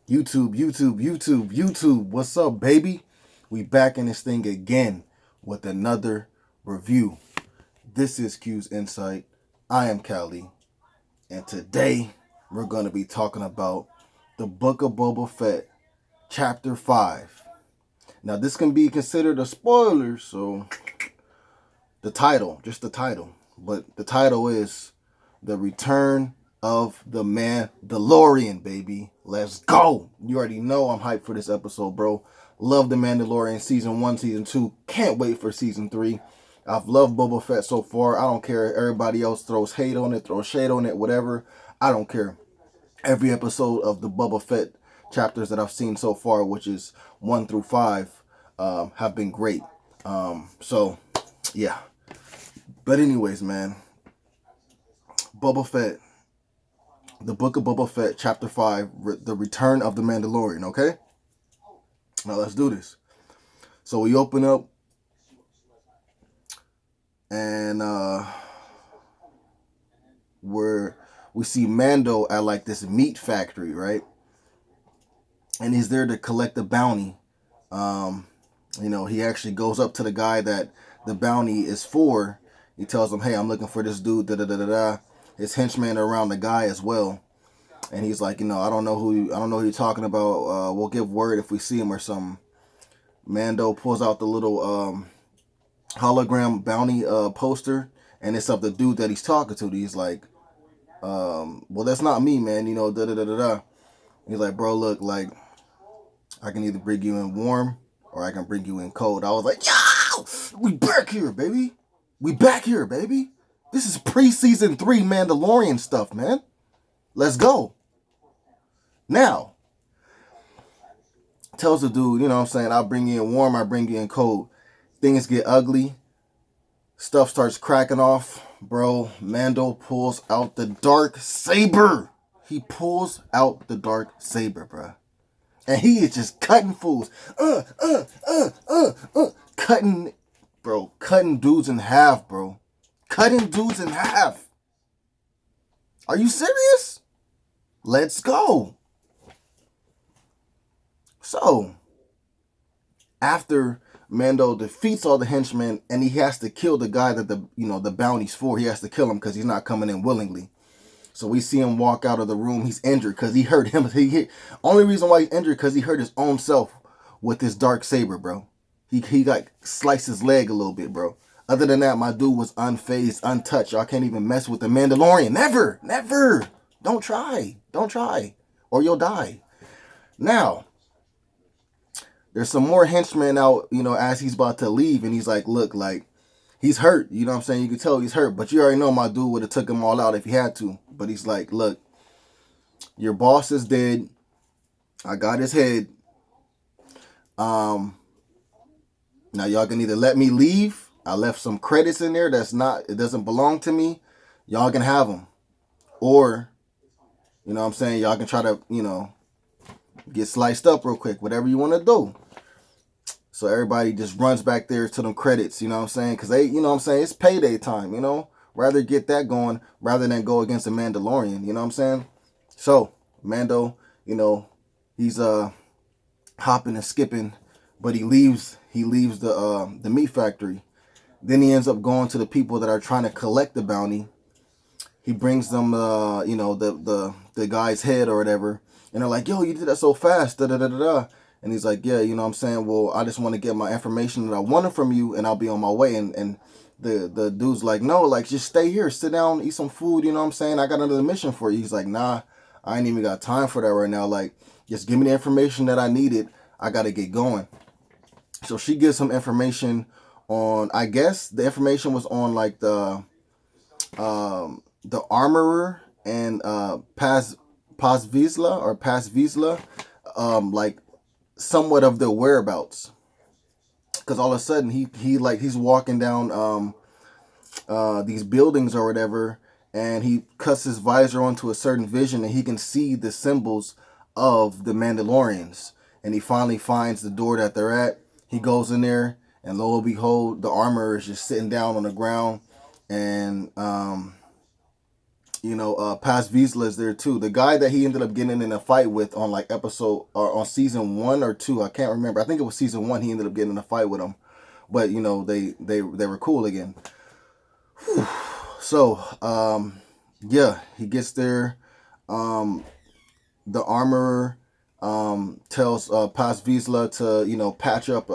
YouTube. What's up, baby? We back in this thing again with another review. This is Q's Insight. I am Callie. And today we're going to be talking about the Book of Boba Fett, Chapter 5. Now, this can be considered a spoiler, so just the title. But the title is The Return of the Mandalorian, baby. Let's go. You already know I'm hyped for this episode, bro. Love the Mandalorian season 1, season 2. Can't wait for season 3. I've loved Boba Fett so far. I don't care if everybody else throws hate on it, throws shade on it, whatever. I don't care. Every episode of the Boba Fett chapters that I've seen so far, which is 1 through 5, have been great. So, yeah. But anyways, man. Boba Fett. The Book of Boba Fett, Chapter 5, The Return of the Mandalorian, okay? Now let's do this. So we open up and we see Mando at like this meat factory, right? And he's there to collect the bounty. He actually goes up to the guy that the bounty is for. He tells him, hey, I'm looking for this dude, da-da-da-da-da. His henchmen are around the guy as well. And he's like, I don't know who you're talking about. We'll give word if we see him or something. Mando pulls out the little hologram bounty poster, and it's of the dude that he's talking to. He's like, well, that's not me, man. Da-da-da-da-da. He's like, bro, look, like, I can either bring you in warm or I can bring you in cold. I was like, yo, we back here, baby. This is pre-season 3 Mandalorian stuff, man. Let's go. Now, tells the dude, I'll bring you in warm, I'll bring you in cold. Things get ugly. Stuff starts cracking off. Bro, Mando pulls out the dark saber. He pulls out the dark saber, bro. And he is just cutting fools. Cutting dudes in half, bro. Are you serious? Let's go. So, after Mando defeats all the henchmen and he has to kill the guy that the bounty's for, he has to kill him because he's not coming in willingly. So we see him walk out of the room. He's injured because he hurt him. Only reason why he's injured because he hurt his own self with this dark saber, bro. He got sliced his leg a little bit, bro. Other than that, my dude was unfazed, untouched. Y'all can't even mess with the Mandalorian. Never. Don't try. Or you'll die. Now, there's some more henchmen out, as he's about to leave. And he's like, look, like, he's hurt. You know what I'm saying? You can tell he's hurt. But you already know my dude would have took them all out if he had to. But he's like, look, your boss is dead. I got his head. Now y'all can either let me leave. I left some credits in there it doesn't belong to me. Y'all can have them. Or, y'all can try to, get sliced up real quick. Whatever you want to do. So everybody just runs back there to them credits, because it's payday time, rather get that going rather than go against a Mandalorian, So Mando, he's hopping and skipping, but he leaves the meat factory. Then he ends up going to the people that are trying to collect the bounty. He brings them the guy's head or whatever, and they're like, yo, you did that so fast, da da da da da. And he's like, yeah, well, I just want to get my information that I wanted from you, and I'll be on my way. And the dude's like, no, like, just stay here, sit down, eat some food, I got another mission for you. He's like, nah, I ain't even got time for that right now. Like, just give me the information that I needed. I got to get going. So she gives him information on, I guess the information was on, like, the armorer and Paz Vizsla, like, somewhat of their whereabouts, because all of a sudden he's walking down these buildings or whatever, and he cuts his visor onto a certain vision, and he can see the symbols of the Mandalorians, and he finally finds the door that they're at. He goes in there, and lo and behold, the armorer is just sitting down on the ground, and Paz Vizsla is there too. The guy that he ended up getting in a fight with on like episode or on season 1 or 2, I can't remember. I think it was season 1. He ended up getting in a fight with him, but they were cool again. So yeah, he gets there. The armorer tells Paz Vizsla to patch up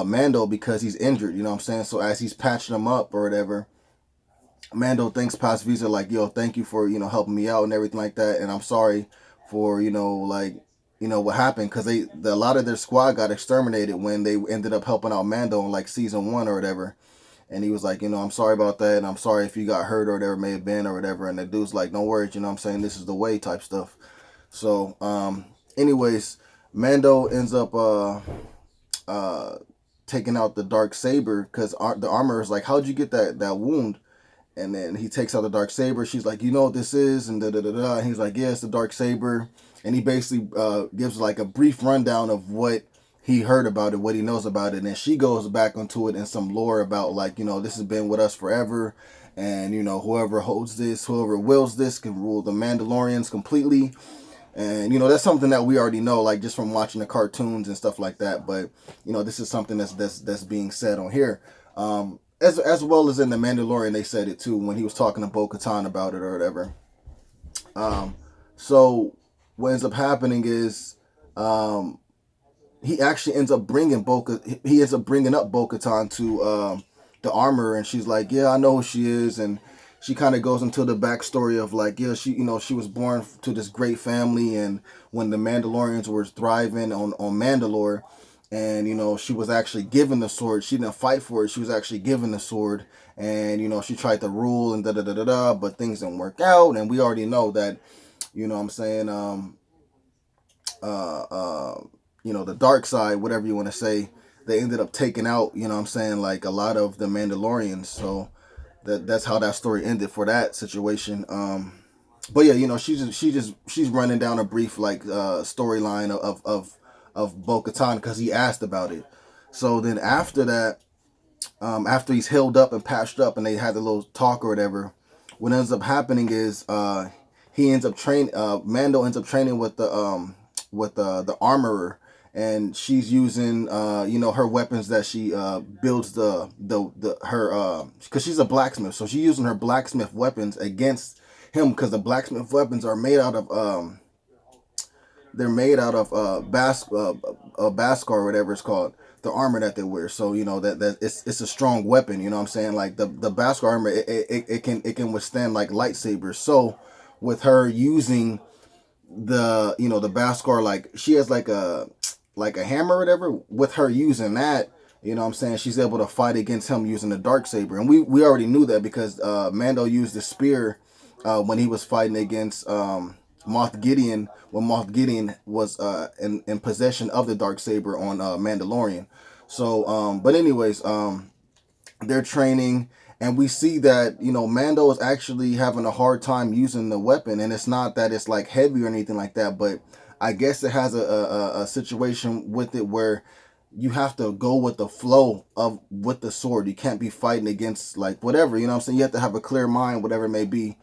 Mando because he's injured. You know what I'm saying? So as he's patching him up or whatever, Mando thanks Paz Vizsla like, yo, thank you for helping me out and everything like that, and I'm sorry for what happened because a lot of their squad got exterminated when they ended up helping out Mando in like season 1 or whatever. And he was like, I'm sorry about that, and I'm sorry if you got hurt or whatever it may have been or whatever. And the dude's like, no worries, you know what I'm saying? This is the way type stuff. So, anyways, Mando ends up taking out the dark saber because the armor is like, how'd you get that wound? And then he takes out the dark saber. She's like, you know what this is? And da da da da. And he's like, yeah, it's the dark saber. And he basically gives like a brief rundown of what he heard about it, what he knows about it. And then she goes back into it in some lore about like, this has been with us forever. And, whoever holds this, whoever wills this can rule the Mandalorians completely. And, that's something that we already know, like just from watching the cartoons and stuff like that. But, this is something that's being said on here. As well as in The Mandalorian, they said it too when he was talking to Bo-Katan about it or whatever. So what ends up happening is he actually ends up bringing up Bo-Katan to the armor, and she's like, yeah, I know who she is, and she kind of goes into the backstory of like, yeah, she was born to this great family, and when the Mandalorians were thriving on Mandalore. And, she was actually given the sword. She didn't fight for it. She was actually given the sword. And, she tried to rule and da-da-da-da-da, but things didn't work out. And we already know that, what I'm saying, the dark side, whatever you want to say, they ended up taking out, what I'm saying, like a lot of the Mandalorians. So that's how that story ended for that situation. But yeah, she's running down a brief like storyline of Bo-Katan because he asked about it. So then after that, after he's healed up and patched up and they had the little talk or whatever, what ends up happening is Mando ends up training with the armorer, and she's using her weapons that she builds because she's a blacksmith, so she's using her blacksmith weapons against him because the blacksmith weapons are made out of they're made out of Beskar or whatever it's called, the armor that they wear. So that it's a strong weapon. You know what I'm saying? Like the Beskar armor, it can withstand like lightsabers. So with her using the Beskar, like she has like a hammer or whatever. With her using that, you know what I'm saying, she's able to fight against him using the dark saber. And we already knew that because Mando used the spear when he was fighting against Moff Gideon, when Moff Gideon was in possession of the dark saber on Mandalorian. So but anyways, they're training, and we see that Mando is actually having a hard time using the weapon, and it's not that it's like heavy or anything like that, but I guess it has a situation with it where you have to go with the flow with the sword. You can't be fighting against like whatever, you know what I'm saying? You have to have a clear mind, whatever it may be.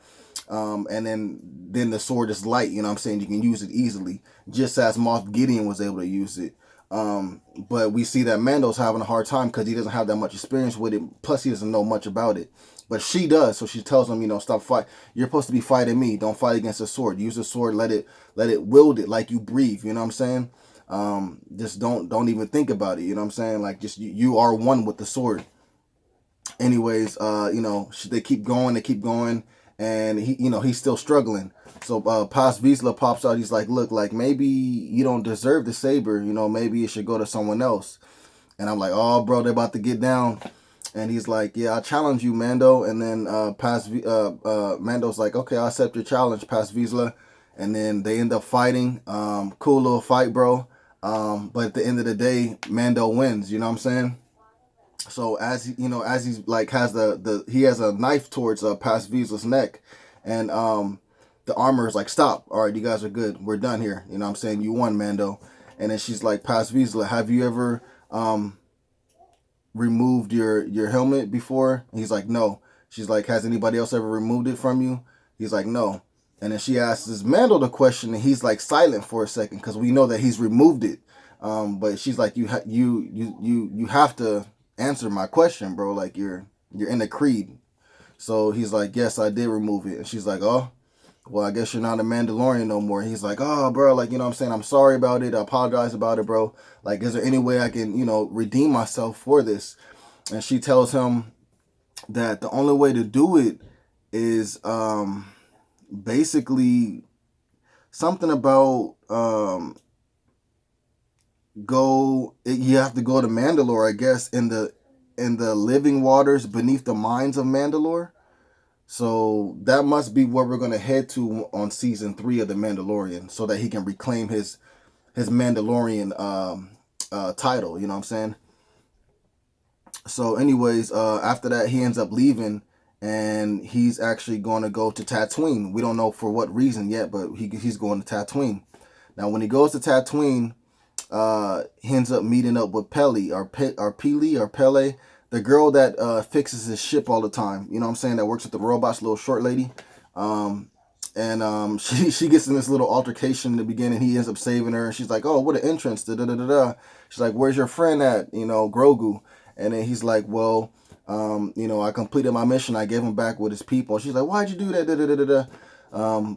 And then the sword is light, you know what I'm saying? You can use it easily, just as Moff Gideon was able to use it. But we see that Mando's having a hard time because he doesn't have that much experience with it. Plus, he doesn't know much about it. But she does, so she tells him, stop fight. You're supposed to be fighting me. Don't fight against the sword. Use the sword. Let it wield it like you breathe. You know what I'm saying? Just don't even think about it. You know what I'm saying? Like just you are one with the sword. Anyways, they keep going, and he's still struggling. So Paz Vizsla pops out. He's like, look, like maybe you don't deserve the saber. Maybe it should go to someone else. And I'm like, oh, bro, they're about to get down. And he's like, yeah, I challenge you, Mando. And then Mando's like, okay, I accept your challenge, Paz Vizsla. And then they end up fighting. Cool little fight, bro. But at the end of the day, Mando wins. You know what I'm saying? So as he's like he has a knife towards Paz Vizsla's neck, and the armor is like, stop. All right, you guys are good. We're done here. You know what I'm saying? You won, Mando. And then she's like, Paz Vizsla, have you ever removed your helmet before? And he's like, no. She's like, has anybody else ever removed it from you? He's like, no. And then she asks Mando the question, and he's like silent for a second because we know that he's removed it. But she's like, you have to answer my question, bro. Like you're in the creed. So he's like, yes, I did remove it. And she's like, oh, well, I guess you're not a Mandalorian no more. He's like, oh, bro, like, you know what I'm saying? I'm sorry about it. I apologize about it, bro. Like, is there any way I can, redeem myself for this? And she tells him that the only way to do it is basically something about you have to go to Mandalore, I guess, in the living waters beneath the mines of Mandalore. So that must be where we're going to head to on season 3 of The Mandalorian, so that he can reclaim his Mandalorian title. You know what I'm saying? So anyways, after that, he ends up leaving, and he's actually going to go to Tatooine. We don't know for what reason yet, but he's going to Tatooine. Now, when he goes to Tatooine, he ends up meeting up with Pele, the girl that fixes his ship all the time. You know what I'm saying? That works with the robots, little short lady. She gets in this little altercation in the beginning. He ends up saving her, and she's like, oh, what an entrance. Da, da, da, da, da. She's like, where's your friend at? Grogu. And then he's like, well, I completed my mission. I gave him back with his people. And she's like, why'd you do that? Da, da, da, da, da.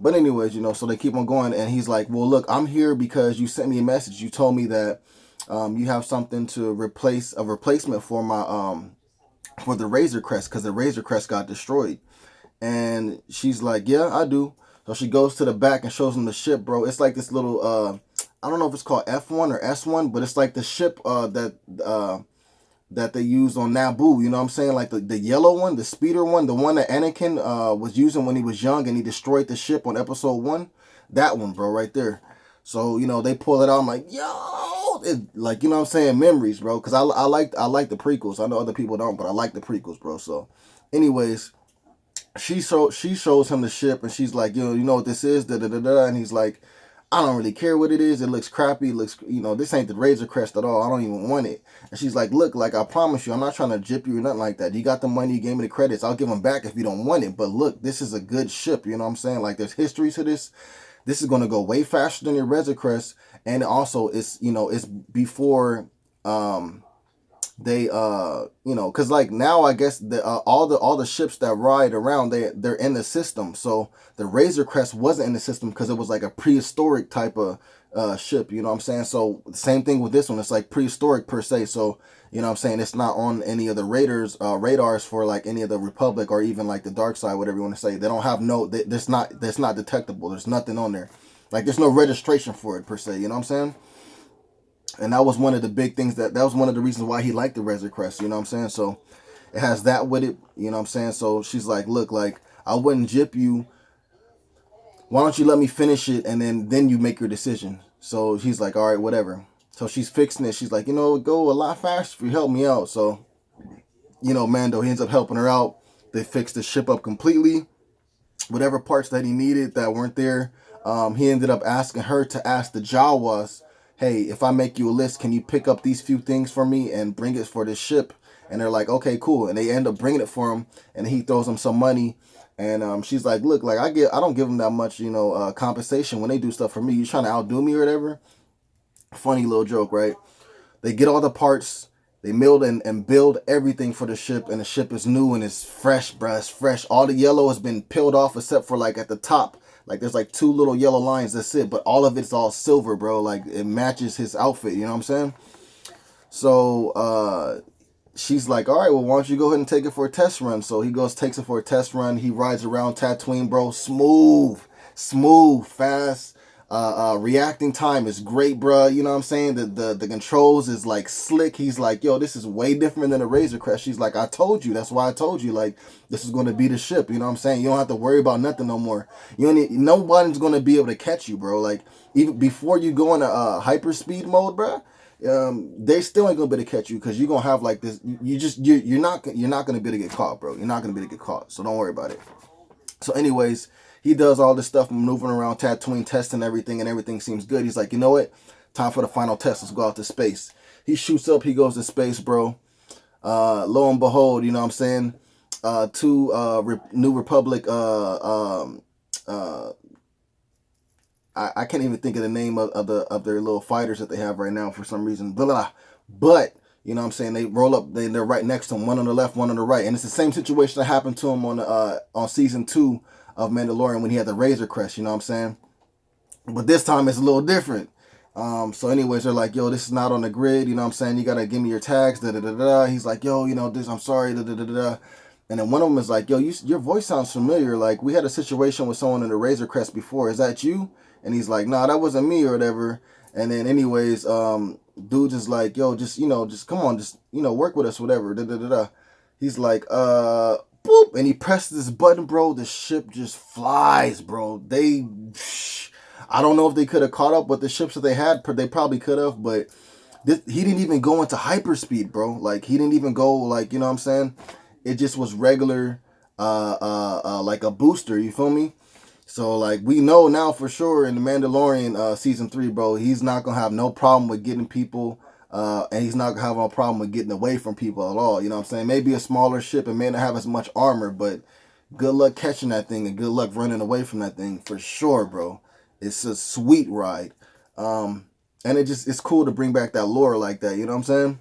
But anyways, so they keep on going. And he's like, well, look, I'm here because you sent me a message. You told me that you have something to replace a replacement for my for the Razor Crest, because the Razor Crest got destroyed. And she's like, yeah, I do. So she goes to the back and shows him the ship, bro. It's like this little I don't know if it's called F1 or S1, but it's like the ship that they used on Naboo. You know what I'm saying? Like the yellow one, the speeder one, the one that Anakin was using when he was young and he destroyed the ship on episode 1. That one, bro, right there. So, they pull it out. I'm like, yo, like, you know what I'm saying? Memories, bro. Because I like the prequels. I know other people don't, but I like the prequels, bro. So, anyways, she shows him the ship, and she's like, you know what this is? Da da da da. And he's like, I don't really care what it is. It looks crappy. It looks, this ain't the Razor Crest at all. I don't even want it. And she's like, look, like, I promise you, I'm not trying to jip you or nothing like that. You got the money. You gave me the credits. I'll give them back if you don't want it. But look, this is a good ship. You know what I'm saying? Like, there's history to this. This is going to go way faster than your Razor Crest. And also, it's, it's before they because like now I guess the all the ships that ride around, they're in the system. So the Razor Crest wasn't in the system because it was like a prehistoric type of ship. You know what I'm saying? So same thing with this one. It's like prehistoric per se. So you know what I'm saying, it's not on any of the radars for like any of the Republic or even like the dark side, whatever you want to say. They don't have that's not detectable. There's nothing on there. Like there's no registration for it per se. You know what I'm saying? And that was one of the big things that was one of the reasons why he liked the Razor Crest, you know what I'm saying? So it has that with it, you know what I'm saying? So she's like, look, like, I wouldn't jip you. Why don't you let me finish it, and then you make your decision? So he's like, all right, whatever. So she's fixing it. She's like, it would go a lot faster if you help me out. So, Mando, he ends up helping her out. They fixed the ship up completely. Whatever parts that he needed that weren't there, he ended up asking her to ask the Jawas, hey, if I make you a list, can you pick up these few things for me and bring it for this ship? And they're like, okay, cool. And they end up bringing it for him, and he throws them some money. And she's like, look, like I don't give them that much, compensation when they do stuff for me. You trying to outdo me or whatever? Funny little joke, right? They get all the parts. They milled and build everything for the ship, and the ship is new and it's fresh, bruh. It's fresh. All the yellow has been peeled off except for like at the top. Like there's like 2 little yellow lines, that's it. But all of it's all silver, bro. Like it matches his outfit, you know what I'm saying? So she's like, all right, well, why don't you go ahead and take it for a test run? So he takes it for a test run. He rides around Tatooine, bro. Smooth, fast. Reacting time is great, bro. You know what I'm saying? The controls is like slick. He's like, yo, this is way different than a Razor Crest. She's like, I told you. That's why I told you. Like, this is going to be the ship. You know what I'm saying? You don't have to worry about nothing no more. Nobody's going to be able to catch you, bro. Like, even before you go into hyperspeed mode, bro, they still ain't gonna be able to catch you because you're gonna have like this. You're not gonna be able to get caught, bro. You're not gonna be able to get caught. So don't worry about it. So anyways, he does all this stuff, maneuvering around Tatooine, testing everything, and everything seems good. He's like, you know what? Time for the final test. Let's go out to space. He shoots up. He goes to space, bro. Lo and behold, you know what I'm saying? two New Republic I can't even think of the name of their little fighters that they have right now for some reason. Blah, blah. But you know what I'm saying, they roll up, they're right next to him, one on the left, one on the right, and it's the same situation that happened to him on season 2 of Mandalorian when he had the Razor Crest. You know what I'm saying? But this time it's a little different. So anyways, they're like, yo, this is not on the grid. You know what I'm saying? You got to give me your tags. Da, da, da, da. He's like, yo, you know, this, I'm sorry. Da, da, da, da. And then one of them is like, yo, your voice sounds familiar. Like, we had a situation with someone in the Razor Crest before. Is that you? And he's like, nah, that wasn't me or whatever. And then anyways, dude is like, yo, just, you know, just come on, just, you know, work with us, whatever. Da, da, da, da. He's like, boop. And he presses this button, bro. The ship just flies, bro. I don't know if they could have caught up with the ships that they had. They probably could have, but he didn't even go into hyperspeed, bro. Like, he didn't even go, like, you know what I'm saying? It just was regular, like a booster, you feel me? So, like, we know now for sure in the Mandalorian season 3, bro, he's not going to have no problem with getting people, and he's not going to have no problem with getting away from people at all, you know what I'm saying? Maybe a smaller ship and may not have as much armor, but good luck catching that thing and good luck running away from that thing for sure, bro. It's a sweet ride. And it's cool to bring back that lore like that, you know what I'm saying?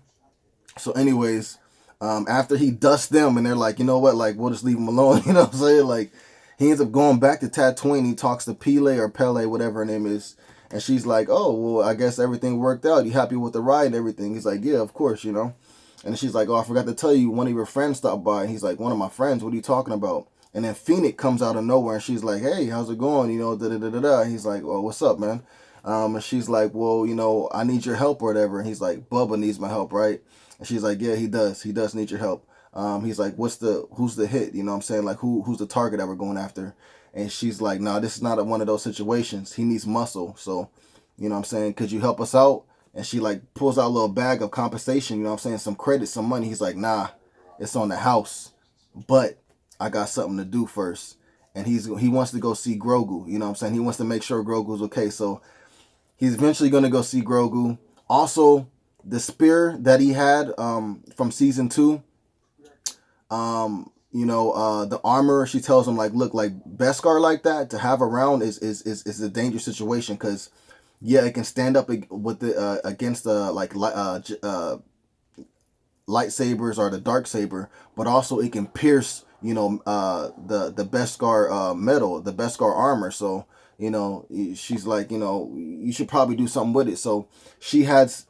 So anyways, after he dusts them and they're like, you know what, like, we'll just leave him alone, you know what I'm saying? Like, he ends up going back to Tatooine. He talks to Pele, whatever her name is. And she's like, oh, well, I guess everything worked out. You happy with the ride and everything? He's like, yeah, of course, you know. And she's like, oh, I forgot to tell you, one of your friends stopped by. And he's like, one of my friends? What are you talking about? And then Phoenix comes out of nowhere and she's like, hey, how's it going? You know, da-da-da-da-da. He's like, well, what's up, man? And she's like, well, you know, I need your help or whatever. And he's like, Bubba needs my help, right? And she's like, yeah, he does. He does need your help. He's like, who's the hit? You know what I'm saying? Like, who's the target that we're going after? And she's like, nah, this is not one of those situations. He needs muscle. So, you know what I'm saying? Could you help us out? And she like pulls out a little bag of compensation, you know what I'm saying? Some credit, some money. He's like, nah, it's on the house. But I got something to do first. And he wants to go see Grogu, you know what I'm saying? He wants to make sure Grogu's okay. So he's eventually going to go see Grogu. Also, the spear that he had from season 2, you know, the armor, she tells him, like, look, like, Beskar like that to have around is a dangerous situation because, yeah, it can stand up with the against the lightsabers or the dark saber, but also it can pierce, you know, the Beskar metal, the Beskar armor. So, you know, she's like, you know, you should probably do something with it. So he has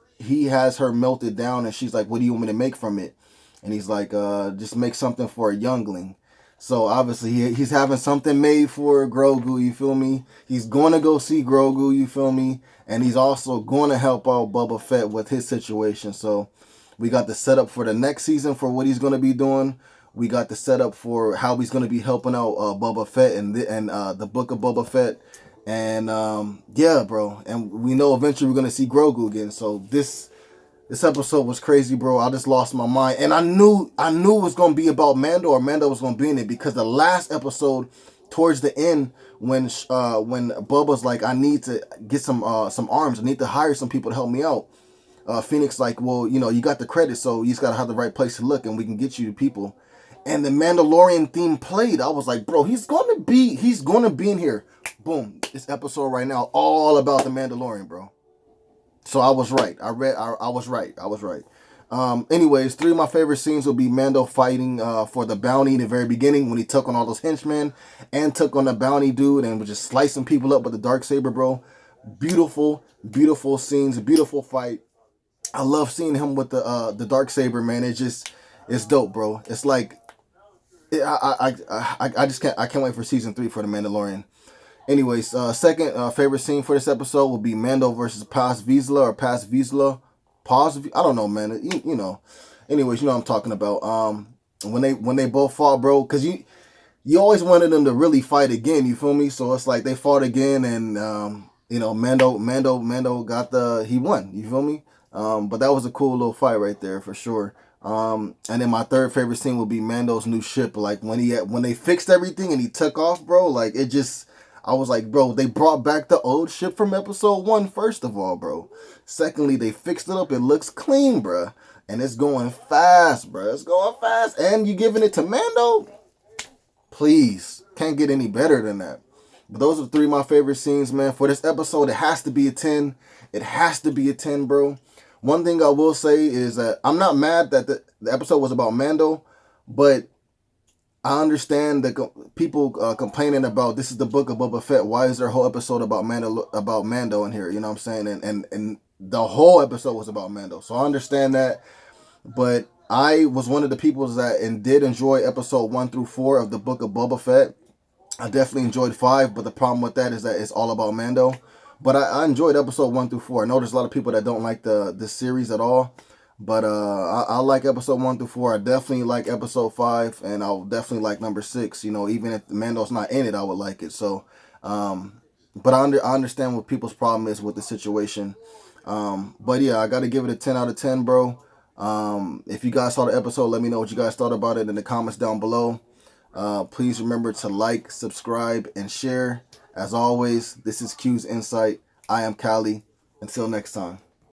her melted down, and she's like, what do you want me to make from it? And he's like, just make something for a youngling. So obviously he's having something made for Grogu, you feel me? He's going to go see Grogu, you feel me? And he's also going to help out Boba Fett with his situation. So we got the setup for the next season for what he's going to be doing. We got the setup for how he's going to be helping out Boba Fett and the book of Boba Fett. And yeah, bro. And we know eventually we're going to see Grogu again. So this episode was crazy, bro. I just lost my mind. And I knew it was going to be about Mando, or Mando was going to be in it, because the last episode, towards the end, when Bubba's like, I need to get some arms. I need to hire some people to help me out. Phoenix like, well, you know, you got the credit, so you just got to have the right place to look, and we can get you the people. And the Mandalorian theme played. I was like, bro, he's going to be in here. Boom. This episode right now, all about the Mandalorian, bro. So I was right. I was right. Anyways, 3 of my favorite scenes will be Mando fighting for the bounty in the very beginning when he took on all those henchmen and took on the bounty dude and was just slicing people up with the darksaber, bro. Beautiful, beautiful scenes, beautiful fight. I love seeing him with the darksaber, man. It's dope, bro. It's like I can't wait for season 3 for the Mandalorian. Anyways, second favorite scene for this episode will be Mando versus Paz Vizsla or Paz Vizsla. I don't know, man. You know. Anyways, you know what I'm talking about. When they both fought, bro, because you always wanted them to really fight again. You feel me? So it's like they fought again, and you know, Mando he won. You feel me? But that was a cool little fight right there for sure. And then my third favorite scene will be Mando's new ship. Like when they fixed everything and he took off, bro. Like it just. I was like, bro, they brought back the old ship from episode 1, first of all, bro. Secondly, they fixed it up. It looks clean, bro. And it's going fast, bro. It's going fast. And you giving it to Mando? Please. Can't get any better than that. But those are 3 of my favorite scenes, man. For this episode, it has to be a 10. It has to be a 10, bro. One thing I will say is that I'm not mad that the episode was about Mando, but I understand the people complaining about this is the book of Boba Fett. Why is there a whole episode about Mando in here? You know what I'm saying? And the whole episode was about Mando. So I understand that. But I was one of the people that did enjoy episode 1 through 4 of the book of Boba Fett. I definitely enjoyed 5, but the problem with that is that it's all about Mando. But I enjoyed episode 1 through 4. I know there's a lot of people that don't like this series at all. But I like episode 1 through 4. I definitely like episode 5, and I'll definitely like number 6. You know, even if Mando's not in it, I would like it. So, but I understand what people's problem is with the situation. But yeah, I got to give it a 10 out of 10, bro. If you guys saw the episode, let me know what you guys thought about it in the comments down below. Please remember to like, subscribe, and share. As always, this is Q's Insight. I am Cali. Until next time.